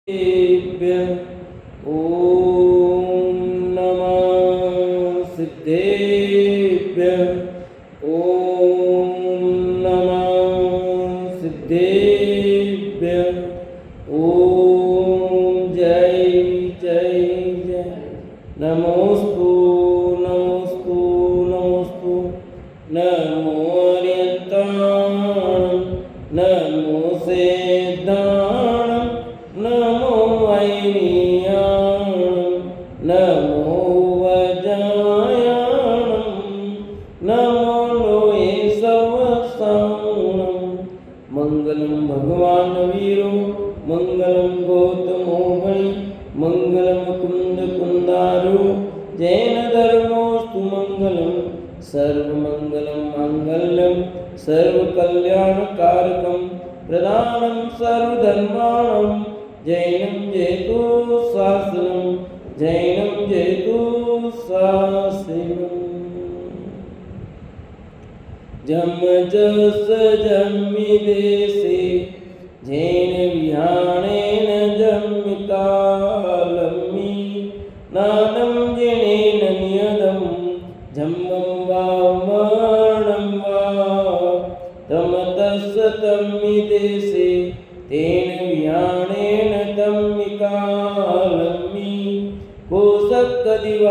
ओम नमः सिद्धेभ्यः। ओम नमः सिद्धेभ्यः। ओम जय जय जय। नमोस्तु नमोस्तु नमोस्तु। नमो अरिहन्ताणं नमो सेद्धाणं नमो ऐनियाणं नमो वज्रायाणं नमो लोये सवसाणं। मंगलम भगवान वीरो मंगलम गौतमो बलि मंगलम कुंद कुंदारो जैन धर्मोस्तु मंगलम सर्वमंगलम मांगल्यम सर्वकल्याणकारकम प्रदानं सर्वधर्माणां जैनं जयतु शासनं जैनं जयतु शासनम्। जम जस जम्मिदेशे जैन विहाणेन जम्मिकालम्मि नानं जनेन नियतं जम्मं वा मरणं वा तमतस्स तम्मिदेशे तेन विहाणेन तम्मिकालम्मि कोशक्कदिवारेणुम्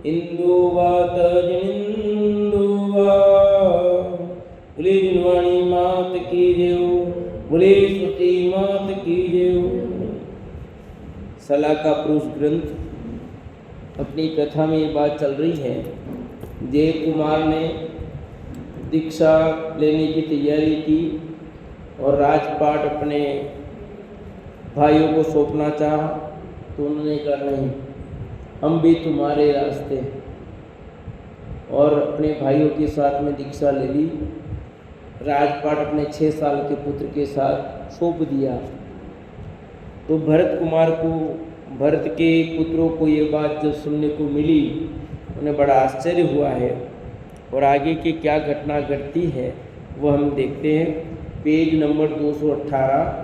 इंदु वा तजनिंदु वा। बोले जिनवाणी मात की जय। बोले सती मात की जय। सला का पुरुष ग्रंथ अपनी कथा में ये बात चल रही है। देव कुमार ने दीक्षा लेने की तैयारी की और राजपाट अपने भाइयों को सौंपना चाहा तो उन्होंने कहा नहीं, हम भी तुम्हारे रास्ते, और अपने भाइयों के साथ में दीक्षा ले ली। राजपाट अपने 6 साल के पुत्र के साथ सौंप दिया। तो भरत कुमार को, भरत के पुत्रों को ये बात जब सुनने को मिली उन्हें बड़ा आश्चर्य हुआ है। और आगे की क्या घटना घटती है वो हम देखते हैं। Page number 218।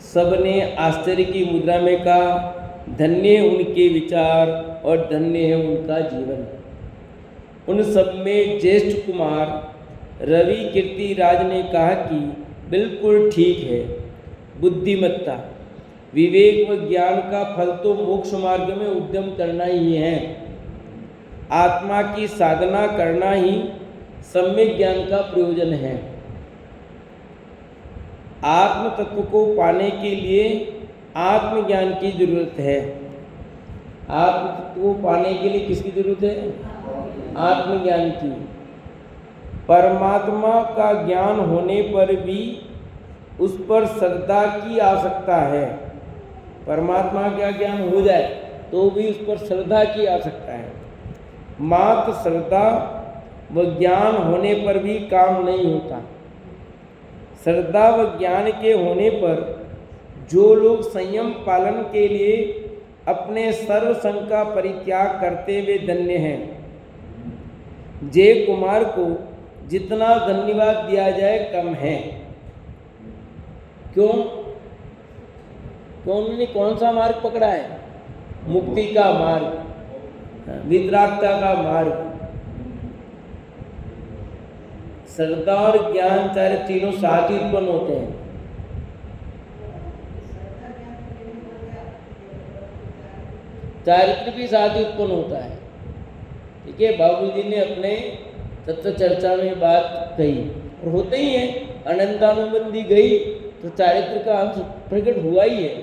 सबने आश्चर्य की मुद्रा में कहा, धन्य उनके विचार और धन्य है उनका जीवन। उन सब में ज्येष्ठ कुमार रवि कीर्तिराज ने कहा कि बिल्कुल ठीक है, बुद्धिमत्ता विवेक व ज्ञान का फल तो मोक्ष मार्ग में उद्यम करना ही है। आत्मा की साधना करना ही सम्यक ज्ञान का प्रयोजन है। आत्म तत्व को पाने के लिए आत्मज्ञान की जरूरत है। आत्म तत्व को पाने के लिए किसकी जरूरत है? आत्मज्ञान की। परमात्मा का ज्ञान होने पर भी उस पर श्रद्धा की आवश्यकता है। परमात्मा का ज्ञान हो जाए तो भी उस पर श्रद्धा की आवश्यकता है। मात्र श्रद्धा व ज्ञान होने पर भी काम नहीं होता। श्रद्धा व ज्ञान के होने पर जो लोग संयम पालन के लिए अपने सर्व संग का परित्याग करते हुए धन्य हैं। जय कुमार को जितना धन्यवाद दिया जाए कम है। क्यों? उन्होंने कौन सा मार्ग पकड़ा है? मुक्ति का मार्ग, वितरागता का मार्ग। श्रद्धा और ज्ञान चाहे तीनों साथ ही उत्पन्न होते हैं। चारित्र भी साथ ही उत्पन्न होता है। ठीक है, बाबू जी ने अपने तत्व चर्चा में बात कही और होते ही है। अनंतानुबंधी गई तो चारित्र का अंश प्रकट हुआ ही है।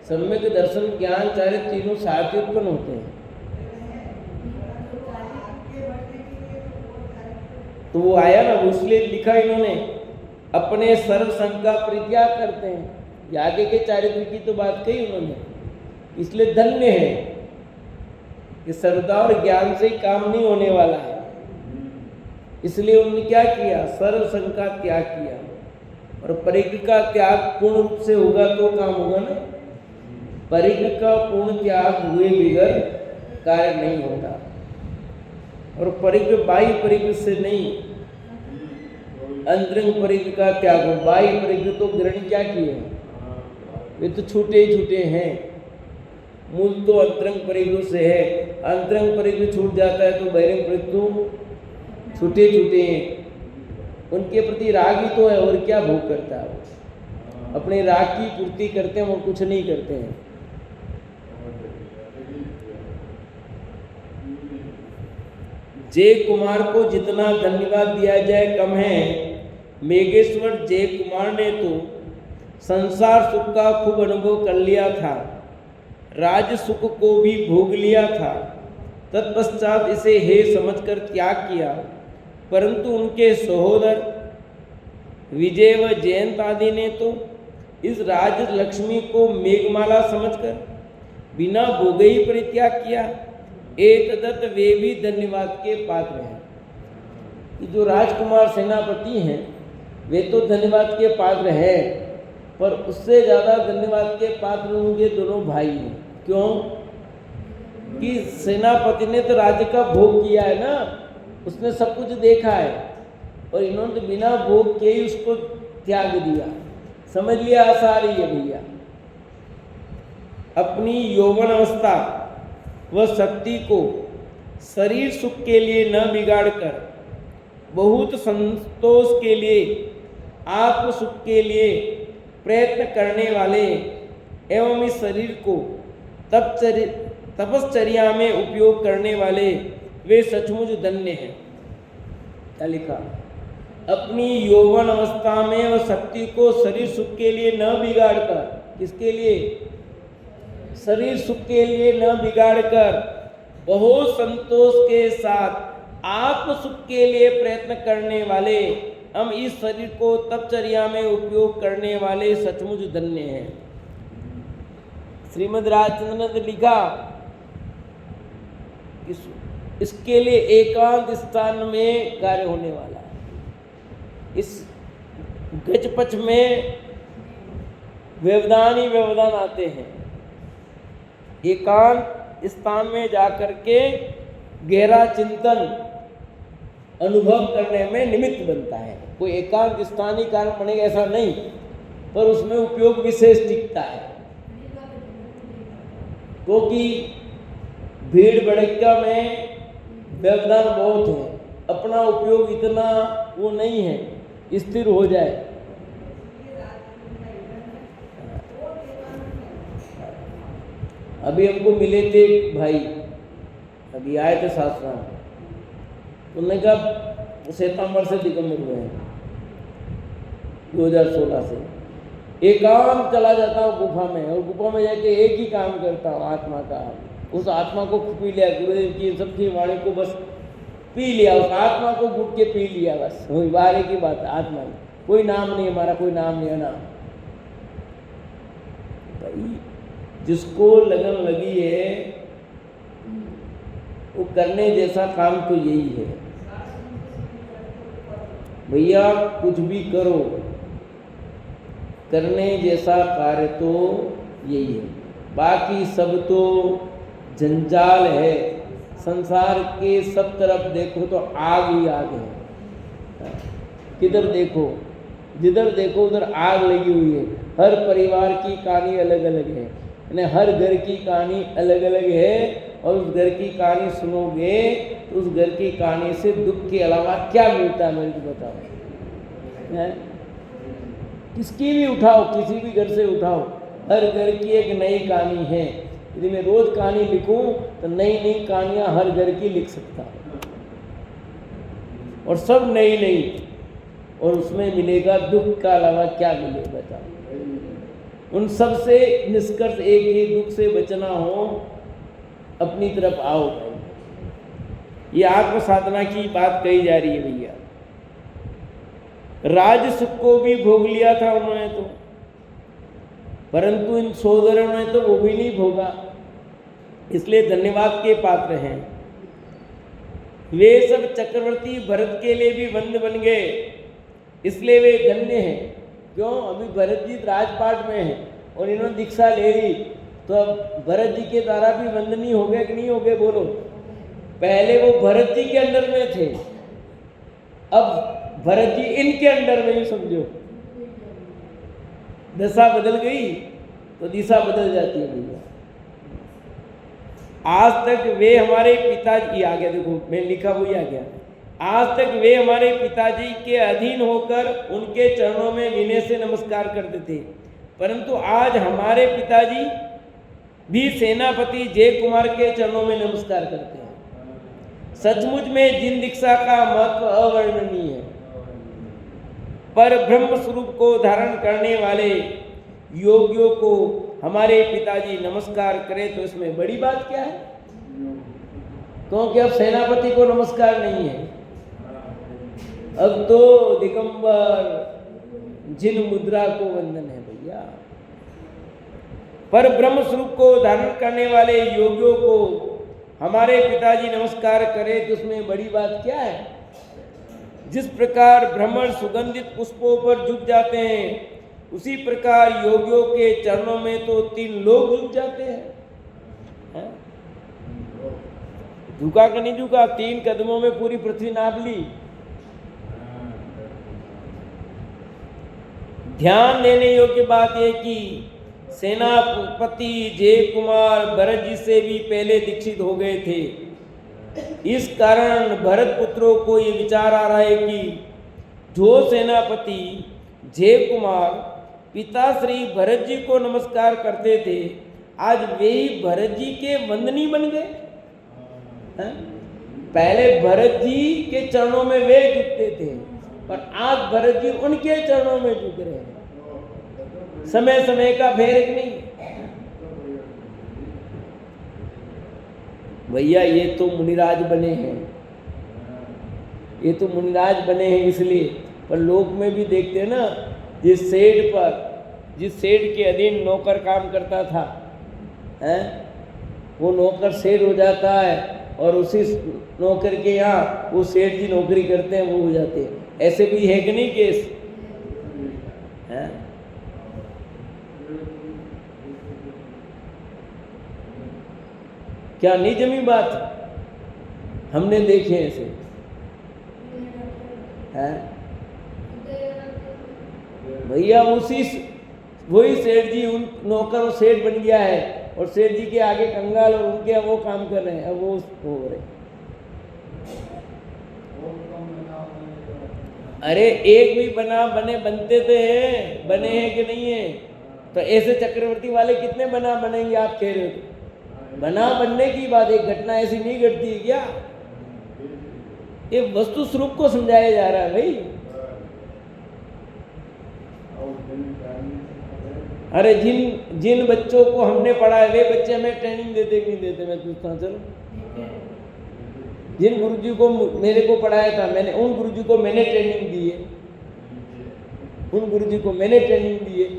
सम्यक दर्शन ज्ञान चारित्र तीनों साथ ही उत्पन्न होते हैं। तो वो आया ना, इसलिए लिखा इन्होंने अपने सर्व संग का परित्याग करते हैं। ये आगे के चारित्र की तो बात कही उन्होंने, इसलिए धन्य है कि श्रद्धा और ज्ञान से ही काम नहीं होने वाला है। इसलिए उन्होंने क्या किया? सर्व संग का त्याग किया। और परिग्रह का त्याग पूर्ण रूप से होगा तो काम होगा ना। परिग्रह का पूर्ण त्याग हुए बिगर कार्य नहीं होता। और परिग्रह बाह्य परिग्रह से नहीं, अंतरंग परिग्रह का त्याग हो। बाह्य परिग्रह तो ग्रहण क्या किए? वे तो छूटे ही छूटे हैं। मूल तो अंतरंग परिग्रह से है, अंतरंग परिग्रह छूट जाता है तो बहिरंग परिग्रह तो छूटे छूटे हैं। उनके प्रति राग ही तो है, और क्या भोग करता है वो। अपने राग की पूर्ति करते हैं और कुछ नहीं करते हैं। जय कुमार को जितना धन्यवाद दिया जाए कम है। मेघेश्वर जय कुमार ने तो संसार सुख का खूब अनुभव कर लिया था, राज सुख को भी भोग लिया था। तत्पश्चात इसे हे समझकर त्याग किया, परंतु उनके सहोदर विजय व जयंत आदि ने तो इस राज लक्ष्मी को मेघमाला समझकर बिना भोगे ही परित्याग किया। एतदर्थ वे भी धन्यवाद के पात्र हैं। ये जो राजकुमार सेनापति हैं वे तो धन्यवाद के पात्र हैं, पर उससे ज़्यादा धन्यवाद के पात्र होंगे दोनों भाई हैं। क्यों कि सेनापति ने तो राज्य का भोग किया है ना, उसने सब कुछ देखा है, और इन्होंने तो बिना भोग के ही उसको त्याग दिया। समझ लिया, आसारी है भैया। अपनी यौवन अवस्था व शक्ति को शरीर सुख के लिए न बिगाड़कर बहुत संतोष के लिए, आत्म सुख के लिए प्रयत्न करने वाले एवं इस शरीर को तपश्चर्या में उपयोग करने वाले वे सचमुच धन्य हैं। क्या लिखा? अपनी यौवन अवस्था में व शक्ति को शरीर सुख के लिए न बिगाड़कर, किसके लिए? शरीर सुख के लिए न बिगाड़कर बहुत संतोष के साथ आत्म सुख के लिए प्रयत्न करने वाले, हम इस शरीर को तपचर्या में उपयोग करने वाले सचमुच धन्य हैं। श्रीमद् राजचंद्र ने लिखा, इसके लिए एकांत स्थान में कार्य होने वाला है। इस गजपच में व्यवधान ही व्यवधान आते हैं। एकांत स्थान में जाकर के गहरा चिंतन अनुभव करने में निमित्त बनता है। कोई एकांत स्थान ही कारण बनेगा ऐसा नहीं, पर उसमें उपयोग विशेष टिकता है। क्योंकि भीड़ भड़का में व्यवधान बहुत है, अपना उपयोग इतना वो नहीं है, स्थिर हो जाए। अभी हमको मिले थे भाई, अभी आए थे सासाराम, उन्होंने कहा सितंबर से दिगंबर हुए हैं 2016 से। एकांत चला जाता हूँ गुफा में, और गुफा में जाके एक ही काम करता हूँ, आत्मा का। उस आत्मा को पी लिया, गुरुदेव की सबकी वाणी को बस पी लिया, उस आत्मा को घुट के पी लिया, बस वही बारे की बात। आत्मा ही, कोई नाम नहीं हमारा, कोई नाम नहीं है ना भाई। जिसको लगन लगी है वो करने जैसा काम तो यही है भैया। कुछ भी करो, करने जैसा कार्य तो यही है। बाकी सब तो जंजाल है। संसार के सब तरफ देखो तो आग ही आग है। किधर देखो, जिधर देखो उधर आग लगी हुई है। हर परिवार की कहानी अलग अलग है, हर घर की कहानी अलग अलग है। और उस घर की कहानी सुनोगे तो उस घर की कहानी से दुख के अलावा क्या मिलता है मेरे को बताओ। किसकी भी उठाओ, किसी भी घर से उठाओ, हर घर की एक नई कहानी है। यदि मैं रोज कहानी लिखूं तो नई नई कहानियां हर घर की लिख सकता हूं, और सब नई नई, और उसमें मिलेगा दुख का अलावा क्या मिलेगा बताओ। उन सब से निष्कर्ष एक ही, दुख से बचना हो अपनी तरफ आओ भाई। ये आत्म साधना की बात कही जा रही है भैया। राज सुख को भी भोग लिया था उन्होंने तो, परंतु इन सोदरों ने तो वो भी नहीं भोगा, इसलिए धन्यवाद के पात्र हैं। वे सब चक्रवर्ती भरत के लिए भी वंद्य बन गए, इसलिए वे धन्य हैं। क्यों? अभी भरत जी राजपाट में हैं और इन्होंने दीक्षा ले ली, तो अब भरत जी के द्वारा भी वंदनीय हो गए कि नहीं हो गए बोलो। पहले वो भरत जी के अंडर में थे, अब भरत जी इनके अंडर में ही, समझो दशा बदल गई। तो दिशा बदल जाती है भैया। आज तक वे हमारे पिताजी, आ गया देखो मैं लिखा वही आ गया, आज तक वे हमारे पिताजी के अधीन होकर उनके चरणों में विनय से नमस्कार करते थे, परंतु आज हमारे पिताजी भी सेनापति जय कुमार के चरणों में नमस्कार करते हैं। सचमुच में जिन दीक्षा का महत्व अवर्णनीय है। पर ब्रह्म स्वरूप को धारण करने वाले योगियों को हमारे पिताजी नमस्कार करें तो इसमें बड़ी बात क्या है? क्योंकि अब सेनापति को नमस्कार नहीं है, अब तो दिगंबर जिन मुद्रा को वंदन है भैया। पर ब्रह्म स्वरूप को धारण करने वाले योगियों को हमारे पिताजी नमस्कार करें तो उसमें बड़ी बात क्या है? जिस प्रकार भ्रमर सुगंधित पुष्पों पर झुक जाते हैं, उसी प्रकार योगियों के चरणों में तो 3 लोग झुक जाते हैं। झुका कि नहीं झुका? 3 कदमों में पूरी पृथ्वी नाप ली। ध्यान देने योग्य बात यह कि सेनापति जय कुमार भरत जी से भी पहले दीक्षित हो गए थे। इस कारण भरत पुत्रों को ये विचार आ रहा है कि जो सेनापति जय कुमार पिता श्री भरत जी को नमस्कार करते थे, आज वे ही भरत जी के वंदनी बन गए। पहले भरत जी के चरणों में वे झुकते थे, पर आज भरत जी उनके चरणों में झुक रहे हैं। समय समय का फेर नहीं भैया, ये तो मुनिराज बने हैं, ये तो मुनिराज बने हैं इसलिए। पर लोक में भी देखते हैं ना, जिस सेठ के अधीन नौकर काम करता था, वो नौकर सेठ हो जाता है, और उसी नौकर के यहाँ वो सेठ जी नौकरी करते हैं, वो हो जाते हैं। ऐसे भी है कि नहीं केस? क्या नहीं जमी बात? हमने देखे ऐसे भैया। वही सेठ जी उन नौकर और सेठ बन गया है, और सेठ जी के आगे कंगाल और उनके वो काम कर रहे हैं। अब वो हो रहे, अरे एक भी बनते थे, बने हैं कि नहीं है? तो ऐसे चक्रवर्ती वाले कितने बनेंगे आप कह रहे हो? बनने की बात, एक घटना ऐसी नहीं घटती है क्या? ये वस्तु स्वरूप को समझाया जा रहा है भाई। अरे जिन बच्चों को हमने पढ़ाया, वे बच्चे हमें ट्रेनिंग देते कि नहीं देते? मैं पूछता हूँ। चलो, जिन गुरुजी को मेरे को पढ़ाया था, मैंने उन गुरुजी को मैंने ट्रेनिंग दी है, उन गुरुजी को मैंने ट्रेनिंग दी है,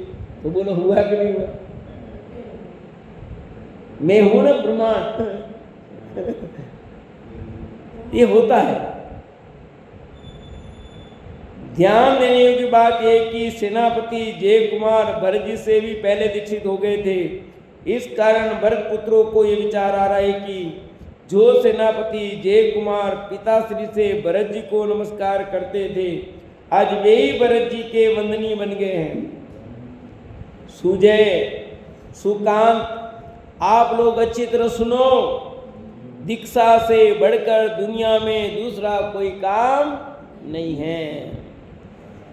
तो बोलो हुआ कि नहीं हुआ? मैं हूं ना प्रमाण। ये होता है। ध्यान देने योग्य बात यह कि सेनापति जय कुमार भरत जी से भी पहले दीक्षित हो गए थे। इस कारण भरत पुत्रों को यह विचार आ रहा है कि जो सेनापति जय कुमार पिताश्री से भरत जी को नमस्कार करते थे, आज वे ही भरत जी के वंदनीय बन गए हैं। सुजय, सुकांत, आप लोग अच्छी तरह सुनो। दीक्षा से बढ़कर दुनिया में दूसरा कोई काम नहीं है।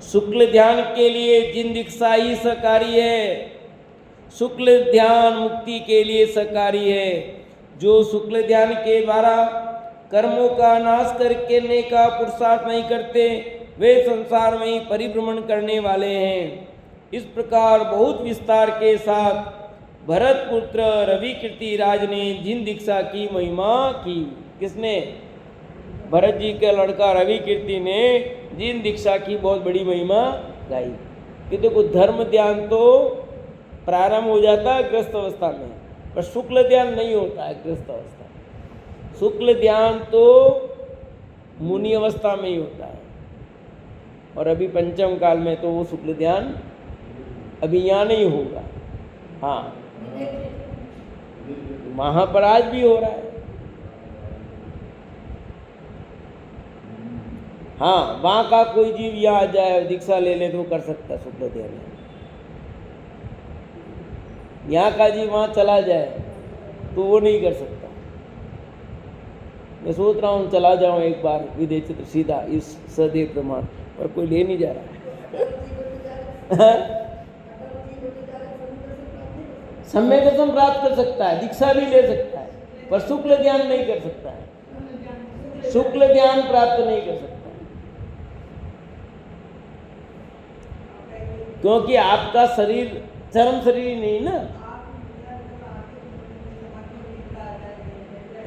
शुक्ल ध्यान के लिए जिन दीक्षा ही सहकारी है, शुक्ल ध्यान मुक्ति के लिए सहकारी है। जो शुक्ल ध्यान के द्वारा कर्मों का नाश करने का पुरुषार्थ नहीं करते, वे संसार में ही परिभ्रमण करने वाले हैं। इस प्रकार बहुत विस्तार के साथ भरत पुत्र रवि कीर्ति राज ने जिन दीक्षा की महिमा की। किसने? भरत जी का लड़का रवि कीर्ति ने जिन दीक्षा की बहुत बड़ी महिमा गाई। कि देखो, धर्म ध्यान तो प्रारंभ हो जाता है ग्रस्त अवस्था में, पर शुक्ल ध्यान नहीं होता है ग्रस्त अवस्था में। शुक्ल ध्यान तो मुनि अवस्था में ही होता है, और अभी पंचम काल में तो वो शुक्ल ध्यान अभी यहाँ नहीं होगा। हाँ, वहाँ पर आज भी हो रहा है। हाँ, वहाँ का कोई जीव यहाँ आ जाए, दीक्षा ले ले तो कर सकता शुक्ल ध्यान। यहाँ का जी वहाँ चला जाए तो वो नहीं कर सकता। मैं सोच रहा हूँ चला जाऊँ एक बार विदेह चित्र सीधा इस सदैव प्रमाण, पर कोई ले नहीं जा रहा है। सम्यक दर्शन प्राप्त कर सकता है, दीक्षा भी ले सकता है, पर शुक्ल ज्ञान नहीं कर सकता है, शुक्ल ज्ञान प्राप्त नहीं कर सकता है। क्योंकि आपका शरीर चरम शरीर ही नहीं ना।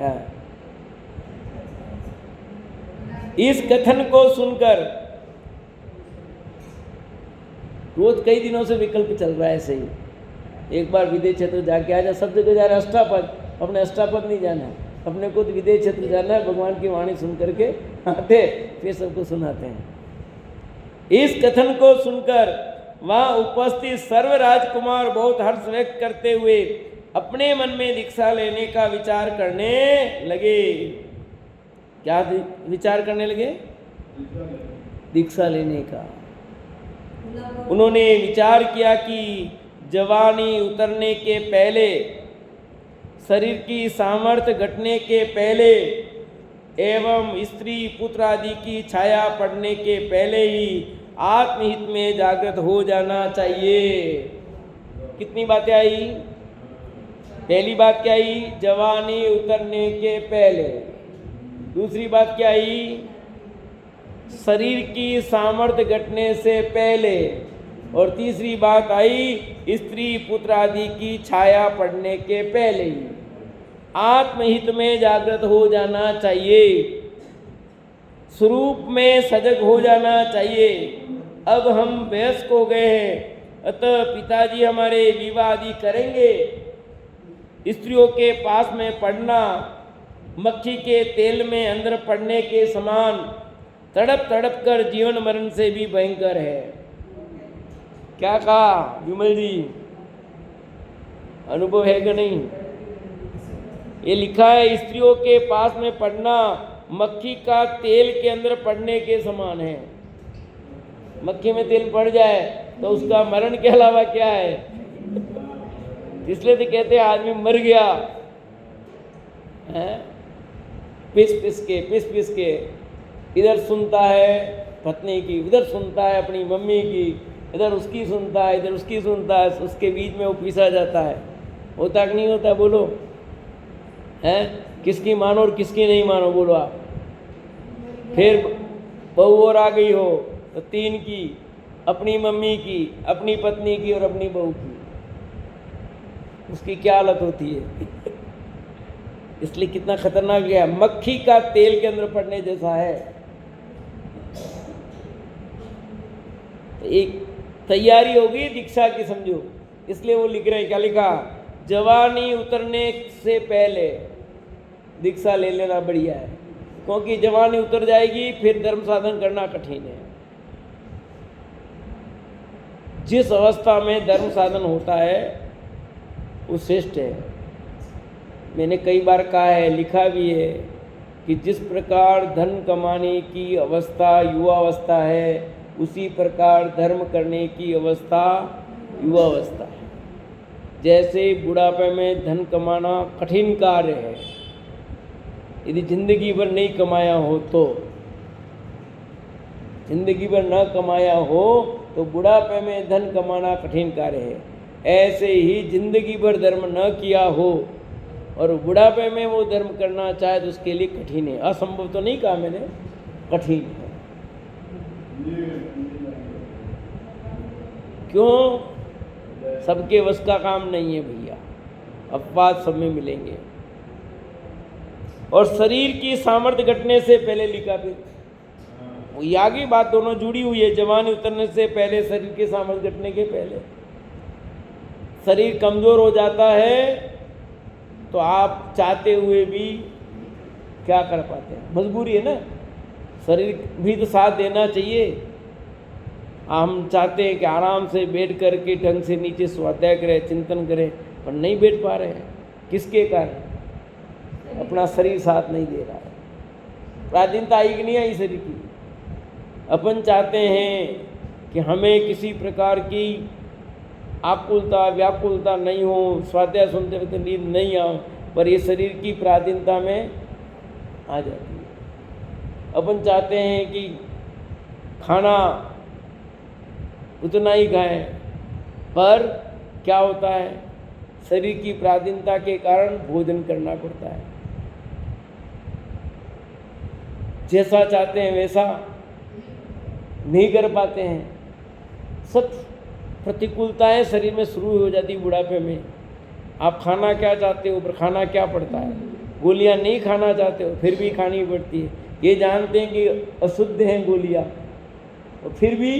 हाँ। इस कथन को सुनकर रोज कई दिनों से विकल्प चल रहा है ऐसे ही, एक बार विदेह क्षेत्र जाके आ जा, सब जगह जा रहे अष्टापद, अपने अष्टापद नहीं जाना है, अपने को विदेह क्षेत्र जाना है, भगवान की वाणी सुन करके आते फिर सबको सुनाते हैं। इस कथन को सुनकर वहाँ उपस्थित सर्व राजकुमार बहुत हर्ष व्यक्त करते हुए अपने मन में दीक्षा लेने का विचार करने लगे। क्या विचार करने लगे? दीक्षा लेने का। उन्होंने विचार किया कि जवानी उतरने के पहले, शरीर की सामर्थ्य घटने के पहले एवं स्त्री पुत्र आदि की छाया पड़ने के पहले ही आत्महित में जागृत हो जाना चाहिए। कितनी बातें आई? पहली बात क्या आई? जवानी उतरने के पहले। दूसरी बात क्या आई? शरीर की सामर्थ्य घटने से पहले। और तीसरी बात आई स्त्री पुत्र आदि की छाया पड़ने के पहले ही आत्महित में जागृत हो जाना चाहिए, स्वरूप में सजग हो जाना चाहिए। अब हम वयस्क हो गए हैं, अतः पिताजी हमारे विवाह आदि करेंगे। स्त्रियों के पास में पड़ना मक्खी के तेल में अंदर पड़ने के समान तड़प तड़प कर जीवन मरण से भी भयंकर है। क्या कहा विमल जी? अनुभव है कि नहीं? ये लिखा है स्त्रियों के पास में पड़ना मक्खी का तेल के अंदर पड़ने के समान है। मक्खी में तेल पड़ जाए तो उसका मरण के अलावा क्या है? इसलिए तो कहते हैं आदमी मर गया है, पिस पिस के इधर सुनता है पत्नी की, इधर सुनता है अपनी मम्मी की, इधर उसकी सुनता है, इधर उसकी सुनता है, उसके बीच में वो पीसा जाता है। होता कि नहीं होता? बोलो है, किसकी मानो और किसकी नहीं मानो? बोलो आप। फिर बहू और आ गई हो तो तीन की, अपनी मम्मी की, अपनी पत्नी की और अपनी बहू की। उसकी क्या हालत होती है? इसलिए कितना खतरनाक है, मक्खी का तेल के अंदर पड़ने जैसा है। एक तैयारी होगी दीक्षा की, समझो। इसलिए वो लिख रहे हैं, क्या लिखा? जवानी उतरने से पहले दीक्षा ले लेना बढ़िया है, क्योंकि जवानी उतर जाएगी फिर धर्म साधन करना कठिन है। जिस अवस्था में धर्म साधन होता है वो श्रेष्ठ है। मैंने कई बार कहा है, लिखा भी है कि जिस प्रकार धन कमाने की अवस्था युवावस्था है, उसी प्रकार धर्म करने की अवस्था युवावस्था है। जैसे बुढ़ापे में धन कमाना कठिन कार्य है, यदि जिंदगी भर नहीं कमाया हो तो, जिंदगी भर न कमाया हो तो बुढ़ापे में धन कमाना कठिन कार्य है। ऐसे ही जिंदगी भर धर्म न किया हो और बुढ़ापे में वो धर्म करना चाहे तो उसके लिए कठिन है। असंभव तो नहीं कहा मैंने, कठिन है। क्यों? सबके वश का काम नहीं है भैया, अपवाद सब में मिलेंगे। और शरीर की सामर्थ्य घटने से पहले लिखा, फिर वो आगे बात दोनों जुड़ी हुई है। जवानी उतरने से पहले, शरीर की सामर्थ्य घटने के पहले। शरीर कमजोर हो जाता है तो आप चाहते हुए भी क्या कर पाते हैं? मजबूरी है ना, शरीर भी तो साथ देना चाहिए। हम चाहते हैं कि आराम से बैठ कर के ढंग से नीचे स्वाध्याय करें, चिंतन करें, पर नहीं बैठ पा रहे हैं। किसके कारण? अपना शरीर साथ नहीं दे रहा है। प्राचीनता आई कि नहीं आई शरीर की? अपन चाहते हैं कि हमें किसी प्रकार की आकुलता व्याकुलता नहीं हो, स्वाध्याय सुनते वक्त नींद नहीं आए, पर ये शरीर की पराधीनता में आ जाती है। अपन चाहते हैं कि खाना उतना ही खाएं, पर क्या होता है, शरीर की पराधीनता के कारण भोजन करना पड़ता है। जैसा चाहते हैं वैसा नहीं कर पाते हैं। सब प्रतिकूलताएं शरीर में शुरू हो जाती बुढ़ापे में। आप खाना क्या चाहते हो पर खाना क्या पड़ता है। गोलियां नहीं खाना चाहते हो फिर भी खानी पड़ती है। ये जानते हैं कि अशुद्ध हैं गोलियां, और फिर भी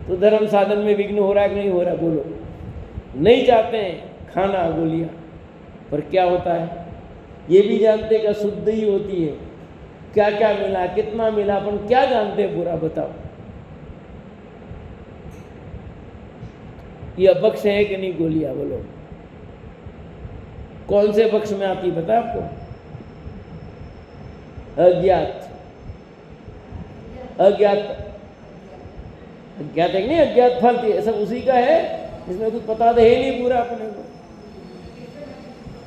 तो धर्म साधन में विघ्न हो रहा है कि नहीं हो रहा, बोलो। नहीं चाहते हैं खाना गोलियां, पर क्या होता है, ये भी जानते हैं कि अशुद्ध ही होती है। क्या क्या मिला, कितना मिला, अपन क्या जानते हैं पूरा, बताओ। ये अपक्ष है कि नहीं गोलियां, बोलो। कौन से पक्ष में आती पता है आपको? अज्ञात। अज्ञात अज्ञात है कि नहीं, अज्ञात फल थी, सब उसी का है, इसमें कुछ पता तो है नहीं पूरा अपने को।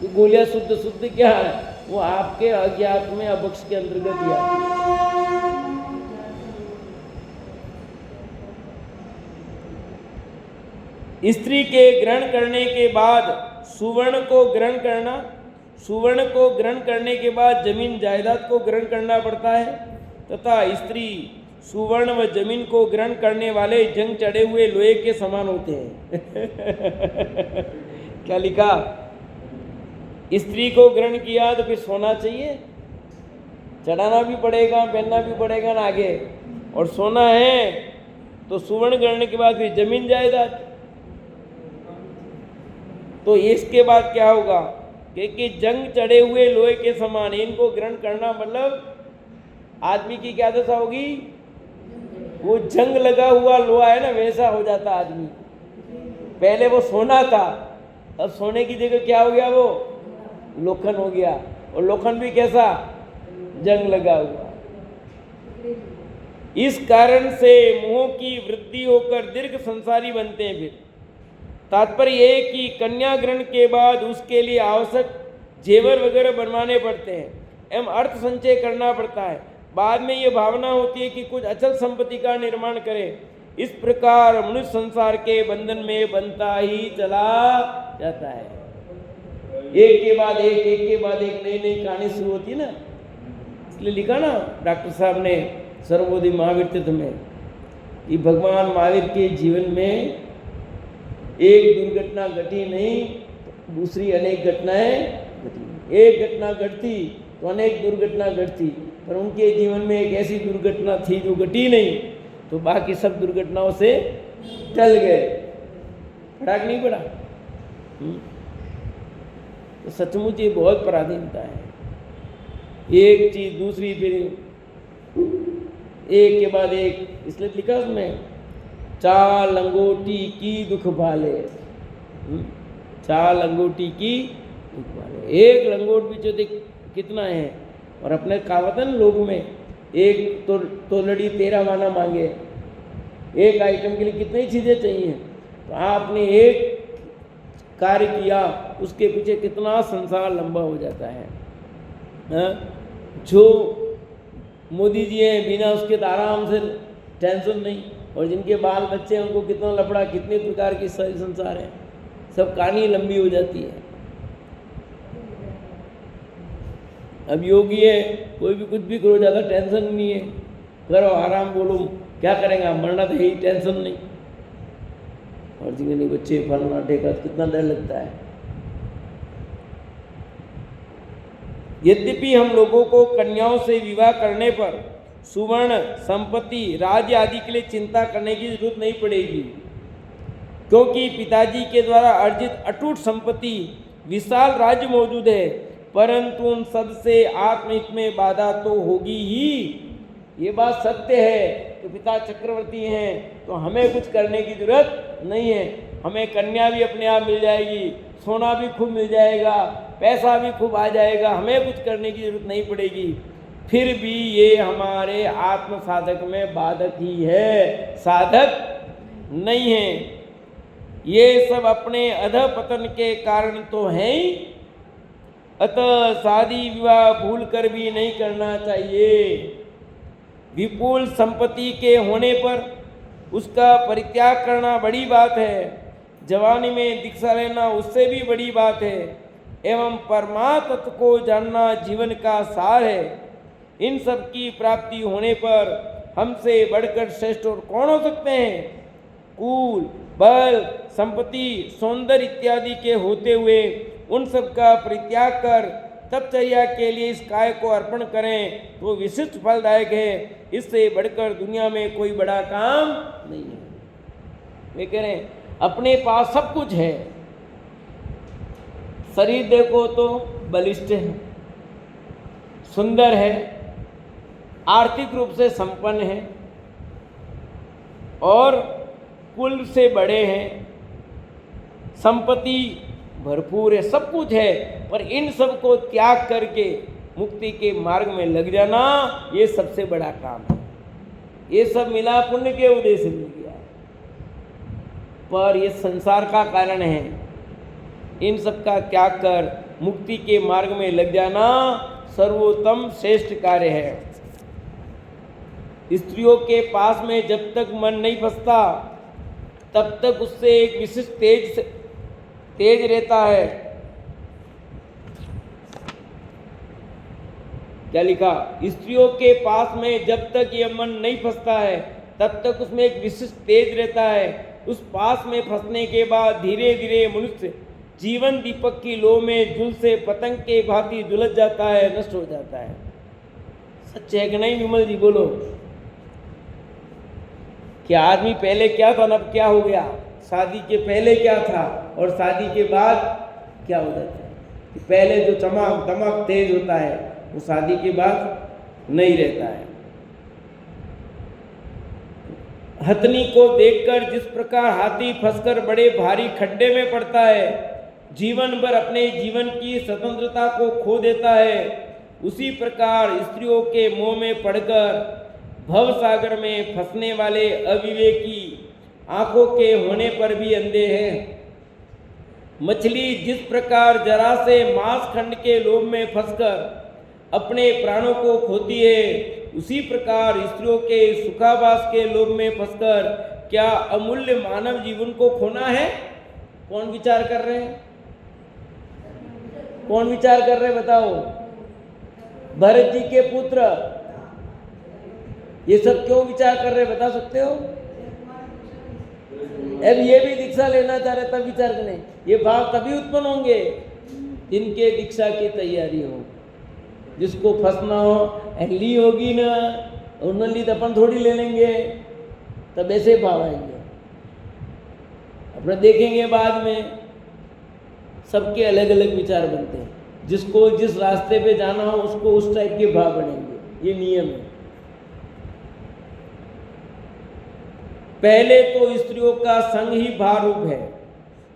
तो गोलियां शुद्ध शुद्ध क्या है, वो आपके अज्ञात में अपक्ष के अंतर्गत ही आती। स्त्री के ग्रहण करने के बाद सुवर्ण को ग्रहण करना, सुवर्ण को ग्रहण करने के बाद जमीन जायदाद को ग्रहण करना पड़ता है, तथा स्त्री सुवर्ण व जमीन को ग्रहण करने वाले जंग चढ़े हुए लोहे के समान होते हैं। क्या लिखा? स्त्री को ग्रहण किया तो फिर सोना चाहिए, चढ़ाना भी पड़ेगा, पहनना भी पड़ेगा ना आगे, और सोना है तो सुवर्ण ग्रहण के बाद फिर जमीन जायदाद। तो इसके बाद क्या होगा कि जंग चढ़े हुए लोहे के समान, इनको ग्रहण करना मतलब आदमी की क्या दशा होगी, वो जंग लगा हुआ लोहा है ना, वैसा हो जाता आदमी। पहले वो सोना था, अब सोने की जगह क्या हो गया, वो लोखंड हो गया, और लोखंड भी कैसा, जंग लगा हुआ। इस कारण से मोह की वृद्धि होकर दीर्घ संसारी बनते हैं। फिर तात्पर्य ये कि कन्या ग्रहण के बाद उसके लिए आवश्यक जेवर वगैरह बनवाने पड़ते हैं एवं अर्थ संचय करना पड़ता है। बाद में ये भावना होती है कि कुछ अचल संपत्ति का निर्माण करें। इस प्रकार मनुष्य संसार के बंधन में बनता ही चला जाता है। एक के बाद एक नई नई कहानी शुरू होती है ना। इसलिए लिखा ना डॉक्टर साहब ने सर्वबोधि महावीर तीर्थ में कि भगवान महावीर के जीवन में एक दुर्घटना घटी नहीं, दूसरी अनेक घटनाएं घटी। एक घटना घटती तो अनेक दुर्घटना घटती, पर उनके जीवन में एक ऐसी दुर्घटना थी जो घटी नहीं, तो बाकी सब दुर्घटनाओं से टल गए। पड़ा कि नहीं पड़ा? तो सचमुच ये बहुत पराधीनता है। एक चीज दूसरी, फिर एक के बाद एक। इसलिए लिखा उसमें, चार लंगोटी की दुख भाले। चार लंगोटी की दुख भाले। एक लंगोट भी जो देख कितना है, और अपने कहावतन लोग में एक तो लड़ी 13 माना मांगे। एक आइटम के लिए कितनी चीज़ें चाहिए, तो आपने एक कार्य किया, उसके पीछे कितना संसार लंबा हो जाता है। जो मोदी जी हैं, बिना उसके तो आराम से टेंशन नहीं, और जिनके बाल बच्चे हैं उनको कितना लफड़ा, कितने प्रकार की सारी संसार है, सब कहानी लंबी हो जाती है। अब योगी है, कोई भी कुछ भी करो, ज़्यादा टेंशन नहीं है, करो आराम, बोलो क्या करेंगे, मरना तो है ही, टेंशन नहीं। और जिंदगी बच्चे फलना ढेका, कितना डर लगता है। यद्यपि हम लोगों को कन्याओं से विवाह करने पर सुवर्ण, संपत्ति, राज्य आदि के लिए चिंता करने की जरूरत नहीं पड़ेगी, क्योंकि पिताजी के द्वारा अर्जित अटूट संपत्ति, विशाल राज्य मौजूद है, परंतु उन सब से आत्महित में बाधा तो होगी ही। ये बात सत्य है कि पिता चक्रवर्ती हैं तो हमें कुछ करने की जरूरत नहीं है। हमें कन्या भी अपने आप मिल जाएगी, सोना भी खूब मिल जाएगा, पैसा भी खूब आ जाएगा, हमें कुछ करने की जरूरत नहीं पड़ेगी। फिर भी ये हमारे आत्म साधक में बाधक ही है, साधक नहीं है। ये सब अपने अधः पतन के कारण तो हैं ही, अतः शादी विवाह भूल कर भी नहीं करना चाहिए। विपुल संपत्ति के होने पर उसका परित्याग करना बड़ी बात है, जवानी में दीक्षा लेना उससे भी बड़ी बात है, एवं परमात्म तत्व को जानना जीवन का सार है। इन सब की प्राप्ति होने पर हमसे बढ़कर श्रेष्ठ और कौन हो सकते हैं? कुल, बल, संपत्ति, सौंदर्य इत्यादि के होते हुए उन सब का परित्याग कर तपचर्या के लिए इस काय को अर्पण करें तो विशिष्ट फलदायक है। इससे बढ़कर दुनिया में कोई बड़ा काम नहीं है। वे कह रहे हैं अपने पास सब कुछ है, शरीर देखो तो बलिष्ठ है, सुंदर है, आर्थिक रूप से संपन्न है और कुल से बड़े हैं, संपत्ति भरपूर है, सब कुछ है, पर इन सब को त्याग करके मुक्ति के मार्ग में लग जाना ये सबसे बड़ा काम है। ये सब मिला पुण्य के उदय से मिल गया, पर ये संसार का कारण है। इन सब का त्याग कर मुक्ति के मार्ग में लग जाना सर्वोत्तम श्रेष्ठ कार्य है। स्त्रियों के पास में जब तक मन नहीं फंसता तब तक उससे एक विशिष्ट तेज रहता है। क्या लिखा? स्त्रियों के पास में जब तक यह मन नहीं फंसता है तब तक उसमें एक विशिष्ट तेज रहता है। उस पास में फंसने के बाद धीरे धीरे मनुष्य जीवन दीपक की लो में झुल से पतंग के भांति झुलझ जाता है, नष्ट हो जाता है। सच है कि नहीं विमल जी? बोलो। क्या आदमी पहले क्या था, अब क्या हो गया? शादी के पहले क्या था और शादी के बाद क्या हो जाता है? पहले जो चमक दमक तेज होता है वो शादी के बाद नहीं रहता है। हथनी को देखकर जिस प्रकार हाथी फंसकर बड़े भारी खड्डे में पड़ता है, जीवन भर अपने जीवन की स्वतंत्रता को खो देता है, उसी प्रकार स्त्रियों के मोह में पड़कर भव सागर में फंसने वाले अविवेकी आंखों के होने पर भी अंधे हैं। मछली जिस प्रकार जरा से मांस खंड के लोभ में फंसकर अपने प्राणों को खोती है, उसी प्रकार स्त्रियों के सुखावास के लोभ में फंसकर क्या अमूल्य मानव जीवन को खोना है? कौन विचार कर रहे हैं? कौन विचार कर रहे हैं बताओ? भरत जी के पुत्र ये सब क्यों विचार कर रहे हैं बता सकते हो? अब ये भी दीक्षा लेना चाह रहे तब विचार करें। ये भाव तभी उत्पन्न होंगे जिनके दीक्षा की तैयारी हो। जिसको फंसना हो ली होगी ना, उन्होंने ली तो अपन थोड़ी ले लेंगे, तब ऐसे भाव आएंगे। अपने देखेंगे बाद में सबके अलग अलग विचार बनते हैं। जिसको जिस रास्ते पे जाना हो उसको उस टाइप के भाव बनेंगे, ये नियम है। पहले तो स्त्रियों का संग ही भार रूप है,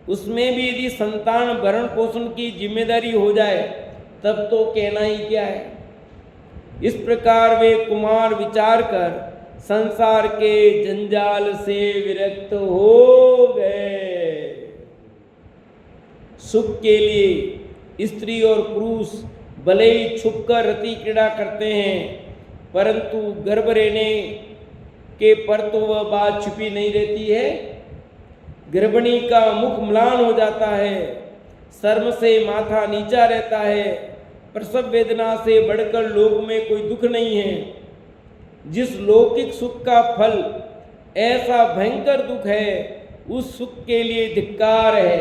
उसमें भी यदि संतान भरण पोषण की जिम्मेदारी हो जाए तब तो कहना ही क्या है। इस प्रकार वे कुमार विचार कर संसार के जंजाल से विरक्त हो गए। सुख के लिए स्त्री और पुरुष भले ही छुपकर रति क्रीड़ा करते हैं, परंतु गर्भ रहने के पर तो वह बात छुपी नहीं रहती है। गर्भिणी का मुख म्लान हो जाता है, शर्म से माथा नीचा रहता है, प्रसव वेदना से बढ़कर लोक में कोई दुख नहीं है। जिस लौकिक सुख का फल ऐसा भयंकर दुख है, उस सुख के लिए धिक्कार है।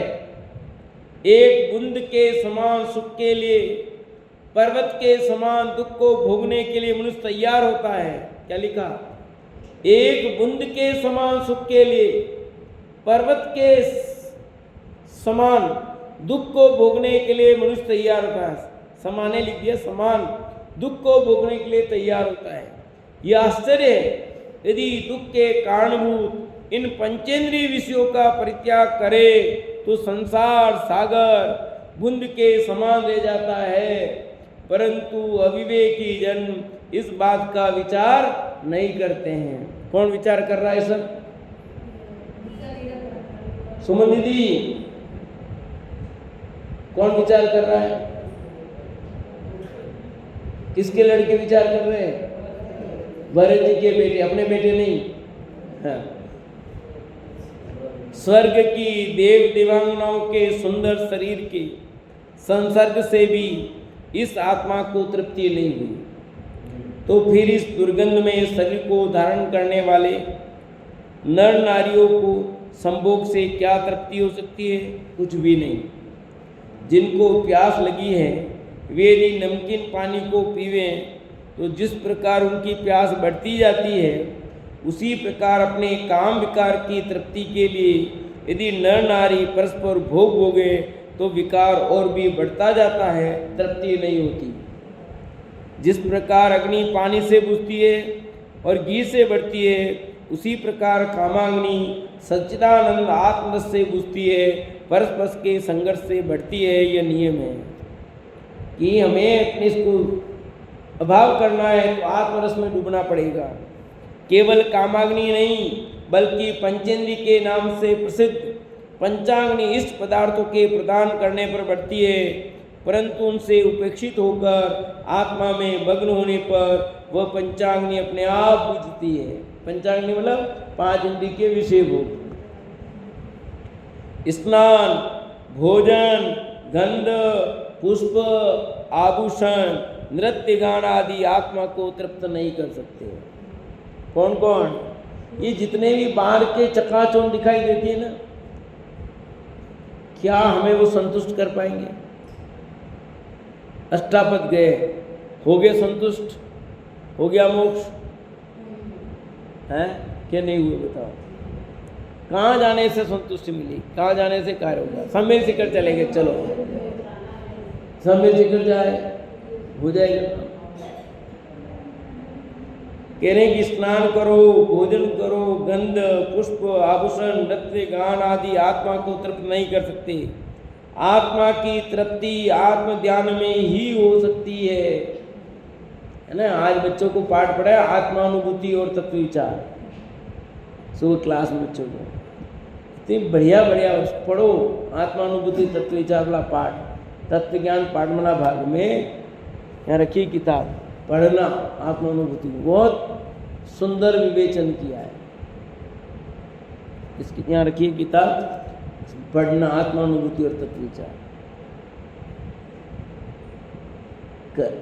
एक बूंद के समान सुख के लिए पर्वत के समान दुख को भोगने के लिए मनुष्य तैयार होता है। क्या लिखा? एक बूंद के समान सुख के लिए पर्वत के समान दुख को भोगने के लिए मनुष्य तैयार होता है। समाने लिख दिया, समान दुख को भोगने के लिए तैयार होता है। यह आश्चर्य है, यदि दुख के कारणभूत इन पंचेंद्रिय विषयों का परित्याग करे तो संसार सागर बूंद के समान रह जाता है, परंतु अविवेकी जन इस बात का विचार नहीं करते हैं। कौन विचार कर रहा है? सब सुमन दीदी, कौन विचार कर रहा है? किसके लड़के विचार कर रहे हैं? भरत जी के बेटे, अपने बेटे नहीं। हाँ। स्वर्ग की देव देवांगनाओं के सुंदर शरीर के संसर्ग से भी इस आत्मा को तृप्ति नहीं हुई, तो फिर इस दुर्गंध में शरीर को धारण करने वाले नर नारियों को संभोग से क्या तृप्ति हो सकती है? कुछ भी नहीं। जिनको प्यास लगी है वे यदि नमकीन पानी को पीवें तो जिस प्रकार उनकी प्यास बढ़ती जाती है, उसी प्रकार अपने काम विकार की तृप्ति के लिए यदि नर नारी परस्पर भोग भोगे तो विकार और भी बढ़ता जाता है, तृप्ति नहीं होती। जिस प्रकार अग्नि पानी से बुझती है और घी से बढ़ती है, उसी प्रकार कामाग्नि सच्चिदानंद आत्मरस से बुझती है, परस्पर के संघर्ष से बढ़ती है। यह नियम है कि हमें अपने इसको अभाव करना है तो आत्मरस में डूबना पड़ेगा। केवल कामाग्नि नहीं बल्कि पंचेंद्रिय के नाम से प्रसिद्ध पंचाग्नि इष्ट पदार्थों के प्रदान करने पर बढ़ती है, परंतु उनसे उपेक्षित होकर आत्मा में मग्न होने पर वह पंचाग्नि अपने आप बुझती है। पंचाग्नि मतलब 5 इंद्रिय के विषय भोग। स्नान, भोजन, गंध, पुष्प, आभूषण, नृत्य गान आदि आत्मा को तृप्त नहीं कर सकते। कौन कौन? ये जितने भी बाहर के चकाचौंध दिखाई देती है ना, क्या हमें वो संतुष्ट कर पाएंगे? अष्टापद गए, हो गए संतुष्ट, हो गया मोक्ष है क्या? नहीं हुए? बताओ कहाँ जाने से संतुष्टि मिली? कहाँ जाने से कार्य होगा? सम्मेल शिखर चले गए, चलो सम्मेल शिखर जाए, हो जाएगा। कह रहे कि स्नान करो, भोजन करो, गंध, पुष्प, आभूषण, नृत्य गान आदि आत्मा को तृप्त नहीं कर सकते। आत्मा की तृप्ति आत्म ध्यान में ही हो सकती है ना। आज बच्चों को पाठ पढ़ाया आत्मानुभूति और तत्व विचार, सुबह क्लास में बच्चों को इतनी बढ़िया बढ़िया पढ़ो आत्मानुभूति तत्व विचार वाला पाठ। तत्व ज्ञान पाठमाला भाग में यहाँ रखी किताब, पढ़ना आत्मानुभूति, बहुत सुंदर विवेचन किया है इसकी। यहाँ रखी किताब, पढ़ना आत्मानुभूति और तत्व विचार।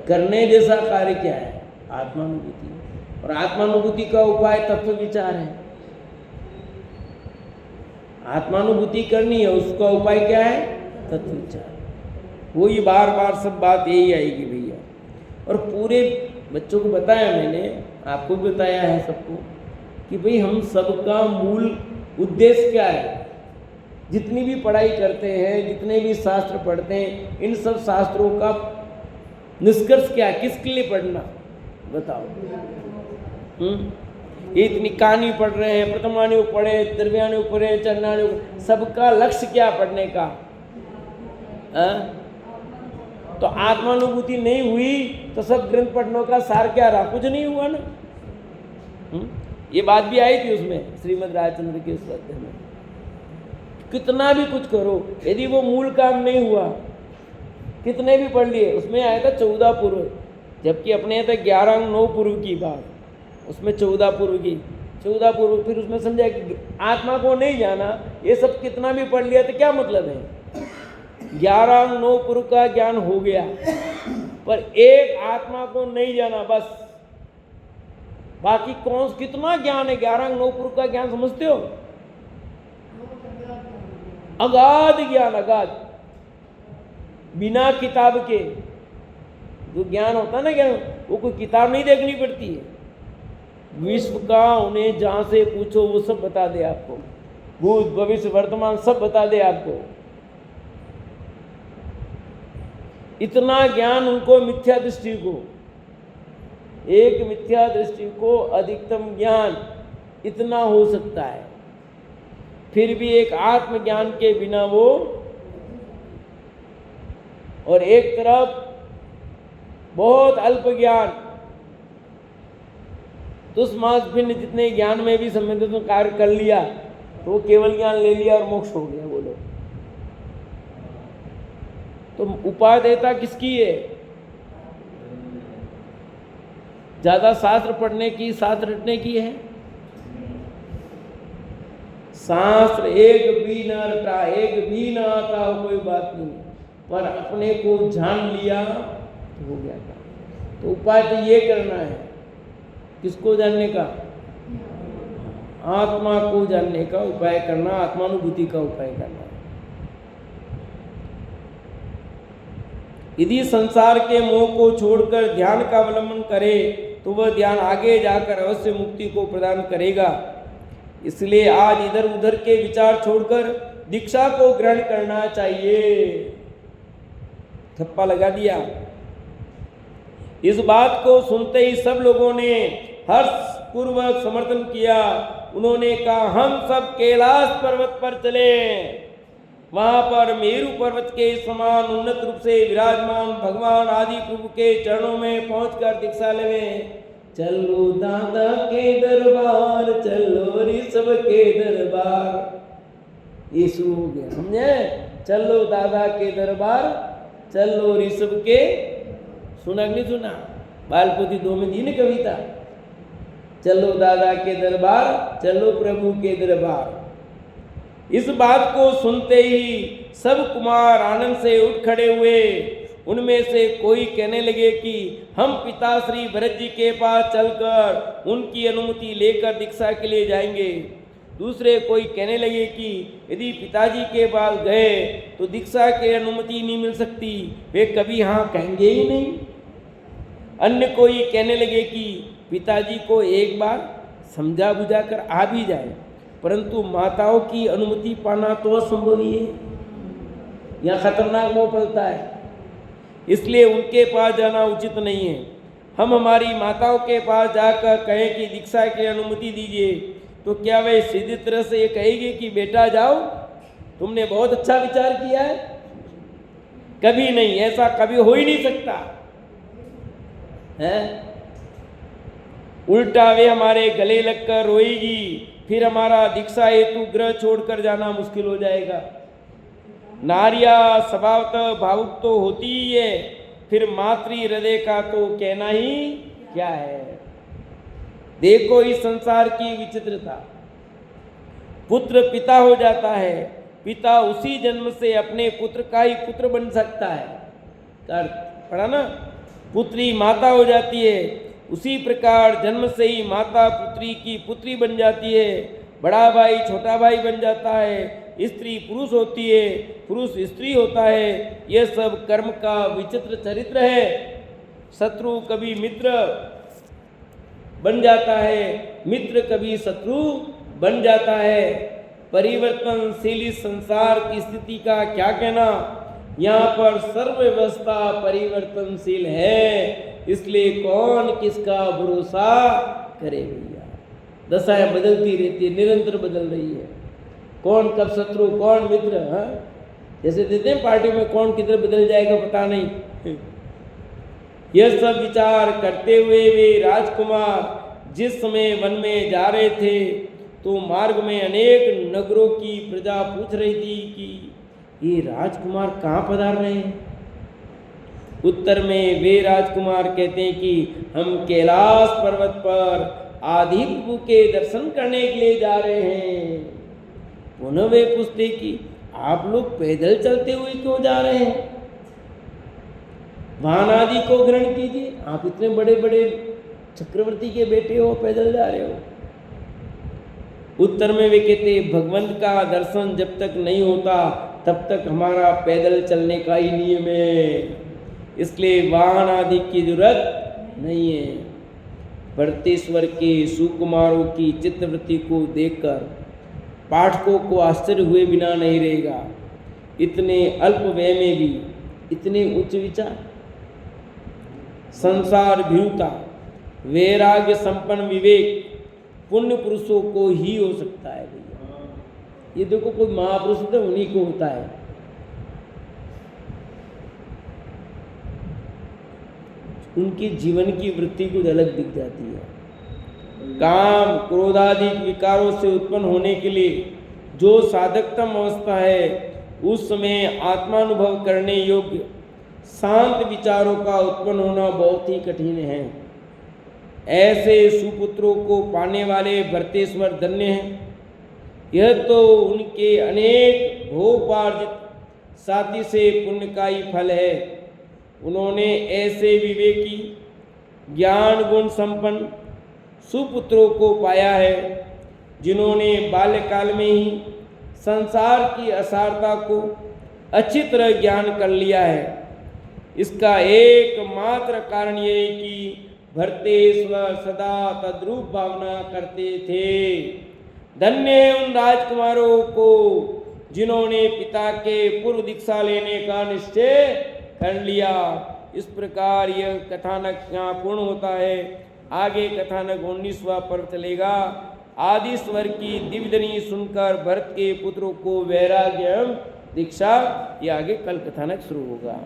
करने जैसा कार्य क्या है? आत्मानुभूति, और आत्मानुभूति का उपाय तत्व विचार है। आत्मानुभूति करनी है, उसका उपाय क्या है? तत्व विचार। वही बार बार सब बात यही आएगी भैया। और पूरे बच्चों को बताया मैंने, आपको भी बताया है सबको, कि भाई हम सबका मूल उद्देश्य क्या है। जितनी भी पढ़ाई करते हैं, जितने भी शास्त्र पढ़ते हैं, इन सब शास्त्रों का निष्कर्ष क्या है? किसके लिए पढ़ना? बताओ। ये इतनी कहानी पढ़ रहे हैं, प्रथमानी पढ़े, द्रव्यानी पढ़े, चरणानी, सबका लक्ष्य क्या पढ़ने का? तो आत्मानुभूति नहीं हुई तो सब ग्रंथ पढ़ने का सार क्या रहा? कुछ नहीं हुआ ना। ये बात भी आई थी उसमें श्रीमद् राजचंद्र के उस अध्याय में। कितना भी कुछ करो, यदि वो मूल काम नहीं हुआ, कितने भी पढ़ लिए, उसमें आया था 14 पूर्व, जबकि अपने यहाँ तक 11 अंग 9 पूर्व की बात, उसमें 14 पूर्व की, 14 पूर्व। फिर उसमें समझा कि आत्मा को नहीं जाना, ये सब कितना भी पढ़ लिया तो क्या मतलब है? 11 अंग 9 पूर्व का ज्ञान हो गया, पर एक आत्मा को नहीं जाना बस। बाकी कौन कितना ज्ञान है? 11 अंग 9 पूर्व का ज्ञान समझते हो? अगाध ज्ञान, अगाध, बिना किताब के जो ज्ञान होता है ना ज्ञान, वो कोई किताब नहीं देखनी पड़ती है। विश्व का उन्हें जहां से पूछो वो सब बता दे आपको, भूत भविष्य वर्तमान सब बता दे आपको। इतना ज्ञान उनको मिथ्या दृष्टि को, एक मिथ्या दृष्टि को अधिकतम ज्ञान इतना हो सकता है। फिर भी एक आत्मज्ञान के बिना वो, और एक तरफ बहुत अल्प ज्ञान, तुष्मास भिन्न जितने ज्ञान में भी संबंधित कार्य कर लिया, तो केवल ज्ञान ले लिया और मोक्ष हो गया। बोलो, तो उपादेयता किसकी है? ज्यादा शास्त्र पढ़ने की, शास्त्र रटने की है? शास्त्र एक भी न रटा, एक भी न आता हो, कोई बात नहीं, पर अपने को जान लिया तो हो गया था। तो उपाय तो ये करना है, किसको जानने का? आत्मा को जानने का उपाय करना, आत्मानुभूति का उपाय करना। यदि संसार के मोह को छोड़कर ध्यान का अवलंबन करे तो वह ध्यान आगे जाकर अवश्य मुक्ति को प्रदान करेगा। इसलिए आज इधर उधर के विचार छोड़कर दीक्षा को ग्रहण करना चाहिए। थप्पा लगा दिया। इस बात को सुनते ही सब लोगों ने हर्ष पूर्वक समर्थन किया। उन्होंने कहा, हम सब कैलाश पर्वत पर चले, वहां पर मेरू पर्वत के समान उन्नत रूप से विराजमान भगवान आदि प्रभु के चरणों में पहुंचकर दीक्षा लेवें। चलो दादा के दरबार, चलो ऋषभ के दरबार, ये शुरू हो गया, समझे? चलो दादा के दरबार, चलो ऋषभ के, सुना नहीं सुना? बालपोथी 2 में दी ना कविता, चलो दादा के दरबार, चलो प्रभु के दरबार। इस बात को सुनते ही सब कुमार आनंद से उठ खड़े हुए। उनमें से कोई कहने लगे कि हम पिता श्री भरत जी के पास चलकर उनकी अनुमति लेकर दीक्षा के लिए जाएंगे। दूसरे कोई कहने लगे कि यदि पिताजी के पास गए तो दीक्षा की अनुमति नहीं मिल सकती, वे कभी हाँ कहेंगे ही नहीं। अन्य कोई कहने लगे कि पिताजी को एक बार समझा बुझा कर आ भी जाए, परंतु माताओं की अनुमति पाना तो असंभव ही है, यहाँ खतरनाक मोह पलता है, इसलिए उनके पास जाना उचित नहीं है। हम हमारी माताओं के पास जाकर कहें कि दीक्षा की अनुमति दीजिए, तो क्या वे सीधी तरह से ये कहेगी कि बेटा जाओ, तुमने बहुत अच्छा विचार किया है? कभी नहीं, ऐसा कभी हो ही नहीं सकता है। उल्टा वे हमारे गले लगकर रोएगी, फिर हमारा दीक्षा हेतु गृह छोड़कर जाना मुश्किल हो जाएगा। नारिया स्वभावतः भावुक तो होती ही है, फिर मातृ हृदय का तो कहना ही क्या है। देखो इस संसार की विचित्रता। पुत्र पिता हो जाता है, पिता उसी जन्म से अपने पुत्र का ही पुत्र बन सकता है। पढ़ा ना? पुत्री माता हो जाती है, उसी प्रकार जन्म से ही माता पुत्री की पुत्री बन जाती है। बड़ा भाई छोटा भाई बन जाता है, स्त्री पुरुष होती है, पुरुष स्त्री होता है। यह सब कर्म का विचित्र चरित्र है। शत्रु कभी मित्र बन जाता है, मित्र कभी शत्रु बन जाता है। परिवर्तनशील संसार की स्थिति का क्या कहना। यहाँ पर सर्व व्यवस्था परिवर्तनशील है, इसलिए कौन किसका भरोसा करे भैया। दशाएं बदलती रहती है, निरंतर बदल रही है। कौन कब शत्रु कौन मित्र, हाँ जैसे देते हैं पार्टी में, कौन किधर बदल जाएगा पता नहीं। यह सब विचार करते हुए वे राजकुमार जिस समय वन में जा रहे थे, तो मार्ग में अनेक नगरों की प्रजा पूछ रही थी कि ये राजकुमार कहाँ पधार रहे हैं। उत्तर में वे राजकुमार कहते हैं कि हम कैलाश पर्वत पर आदि प्रभु के दर्शन करने के लिए जा रहे हैं। पुनः वे पूछते कि आप लोग पैदल चलते हुए क्यों जा रहे हैं? वाहन आदि को ग्रहण कीजिए, आप इतने बड़े बड़े चक्रवर्ती के बेटे हो, पैदल जा रहे हो। उत्तर में वे कहते भगवंत का दर्शन जब तक नहीं होता तब तक हमारा पैदल चलने का ही नियम है, इसलिए वाहन आदि की जरूरत नहीं है। भरतेश्वर के सुकुमारों की चित्तवृत्ति को देखकर पाठकों को आश्चर्य हुए बिना नहीं रहेगा। इतने अल्प व्यय में भी इतने उच्च विचार, संसार भीरुता, वैराग्य संपन्न विवेक पुण्य पुरुषों को ही हो सकता है भैया। ये देखो कोई महापुरुष तो उन्हीं को होता है। उनकी जीवन की वृत्ति कुछ अलग दिख जाती है। काम क्रोध आदि विकारों से उत्पन्न होने के लिए जो साधकतम अवस्था है उस समय आत्मानुभव करने योग्य शांत विचारों का उत्पन्न होना बहुत ही कठिन है। ऐसे सुपुत्रों को पाने वाले भरतेश्वर धन्य हैं। यह तो उनके अनेक भोपार्जित साथी से पुण्य का ही फल है। उन्होंने ऐसे विवेकी ज्ञान गुण संपन्न सुपुत्रों को पाया है जिन्होंने बाल्यकाल में ही संसार की असारता को अच्छी तरह ज्ञान कर लिया है। इसका एकमात्र कारण यह है कि भरतेश्वर सदा तद्रूप भावना करते थे। धन्य उन राजकुमारों को जिन्होंने पिता के पूर्व दीक्षा लेने का निश्चय कर लिया। इस प्रकार यह कथानक यहाँ पूर्ण होता है। आगे कथानक 19वां पर्व चलेगा। आदि स्वर की दिव्यधनी सुनकर भरत के पुत्रों को वैराग्य दीक्षा, ये आगे कल कथानक शुरू होगा।